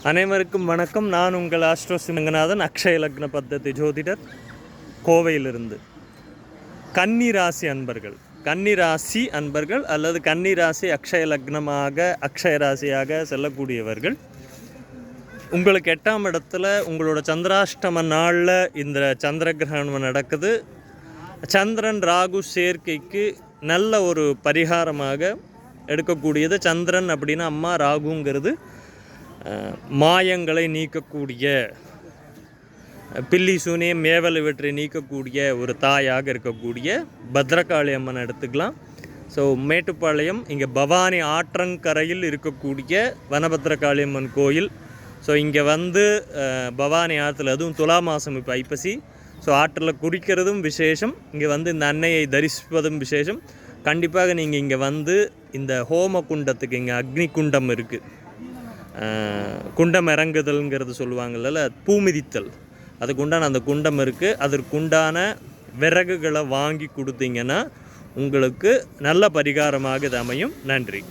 அனைவருக்கும் வணக்கம். நான் உங்கள் ஆஸ்ட்ரோ சிவங்கநாதன், அக்ஷய லக்ன பத்ததி ஜோதிடர், கோவையிலிருந்து. கன்னிராசி அன்பர்கள் அல்லது கன்னிராசி அக்ஷய லக்னமாக அக்ஷய ராசியாக செல்லக்கூடியவர்கள், உங்களுக்கு 8ஆம் இடத்துல உங்களோட சந்திராஷ்டம நாளில் இந்த சந்திர கிரகணம் நடக்குது. சந்திரன் ராகு சேர்க்கைக்கு நல்ல ஒரு பரிகாரமாக எடுக்கக்கூடியது. சந்திரன் அப்படின்னா அம்மா, ராகுங்கிறது மாயங்களை நீக்கக்கூடிய, பில்லி சூனியம் மேவல் இவற்றை நீக்கக்கூடிய ஒரு தாயாக இருக்கக்கூடிய பத்ரகாளி அம்மன் எடுத்துக்கலாம். ஸோ மேட்டுப்பாளையம் இங்கே பவானி ஆற்றங்கரையில் இருக்கக்கூடிய வனபத்ரகாளி அம்மன் கோயில். ஸோ இங்கே வந்து பவானி ஆற்றுல, அதுவும் துலா மாதம் இப்போ ஐப்பசி, ஸோ ஆற்றில் குடிக்கிறதும் விசேஷம். இங்கே வந்து இந்த அன்னையை தரிசிப்பதும் விசேஷம். கண்டிப்பாக நீங்கள் இங்கே வந்து இந்த ஹோம குண்டத்துக்கு, இங்கே அக்னி குண்டம் இருக்குது, குண்டம் இறங்குதல்ங்கிறது சொல்லுவாங்கள்ல, பூமிதித்தல், அதுக்குண்டான அந்த குண்டம் இருக்குது. அதற்குண்டான விறகுகளை வாங்கி கொடுத்தீங்கன்னா உங்களுக்கு நல்ல பரிகாரமாக இது அமையும். நன்றி.